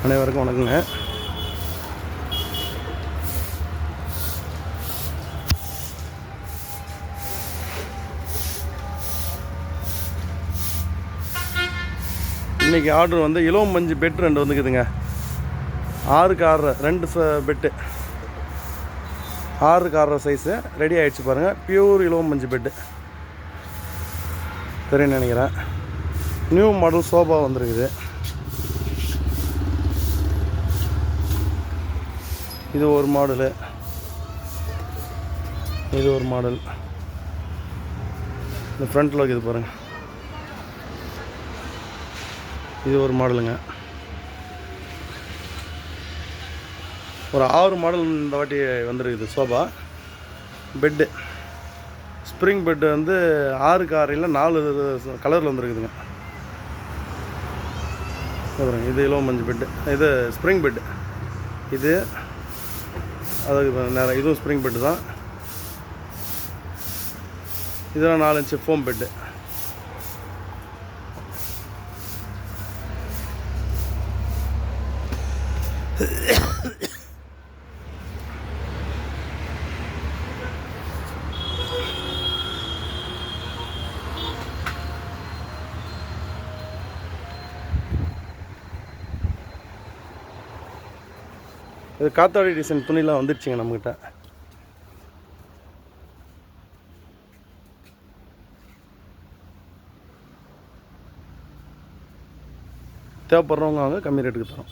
அனைவருக்கும் வணக்கங்க. இன்றைக்கி ஆர்டர் வந்து இலவம் மஞ்சு பெட் 2 வந்துக்குதுங்க. 6க்கு 6 2 பெட்டு 6க்கு 6 சைஸு ரெடி ஆகிடுச்சு பாருங்கள். பியூர் இலவம் மஞ்சு பெட்டு தெரியும்னு நினைக்கிறேன். நியூ மாடல் சோபா வந்துருக்குது. இது ஒரு மாடலு, இது ஒரு மாடல். இந்த ஃப்ரண்ட்டில் இருக்குது பாருங்கள், இது ஒரு மாடலுங்க. ஒரு 6 மாடல் இந்த வாட்டி வந்துருக்குது சோபா பெட்டு. ஸ்ப்ரிங் பெட்டு வந்து 6க்கு 6 இல்லை 4 கலரில் வந்துருக்குதுங்க. இது இலவம் மஞ்சள் பெட்டு, இது ஸ்ப்ரிங் பெட்டு. இது அதுக்கு நேரம் இதுவும் ஸ்ப்ரிங் பெட்டு தான். இதெல்லாம் 4 இன்ச்சு ஃபோம் பெட்டு. இது காத்தாடி டிசைன் துணிலாம் வந்துடுச்சுங்க நம்மக்கிட்ட. தேவைப்படுறவங்க வாங்க, கம்மி ரேட்டுக்கு தரோம்.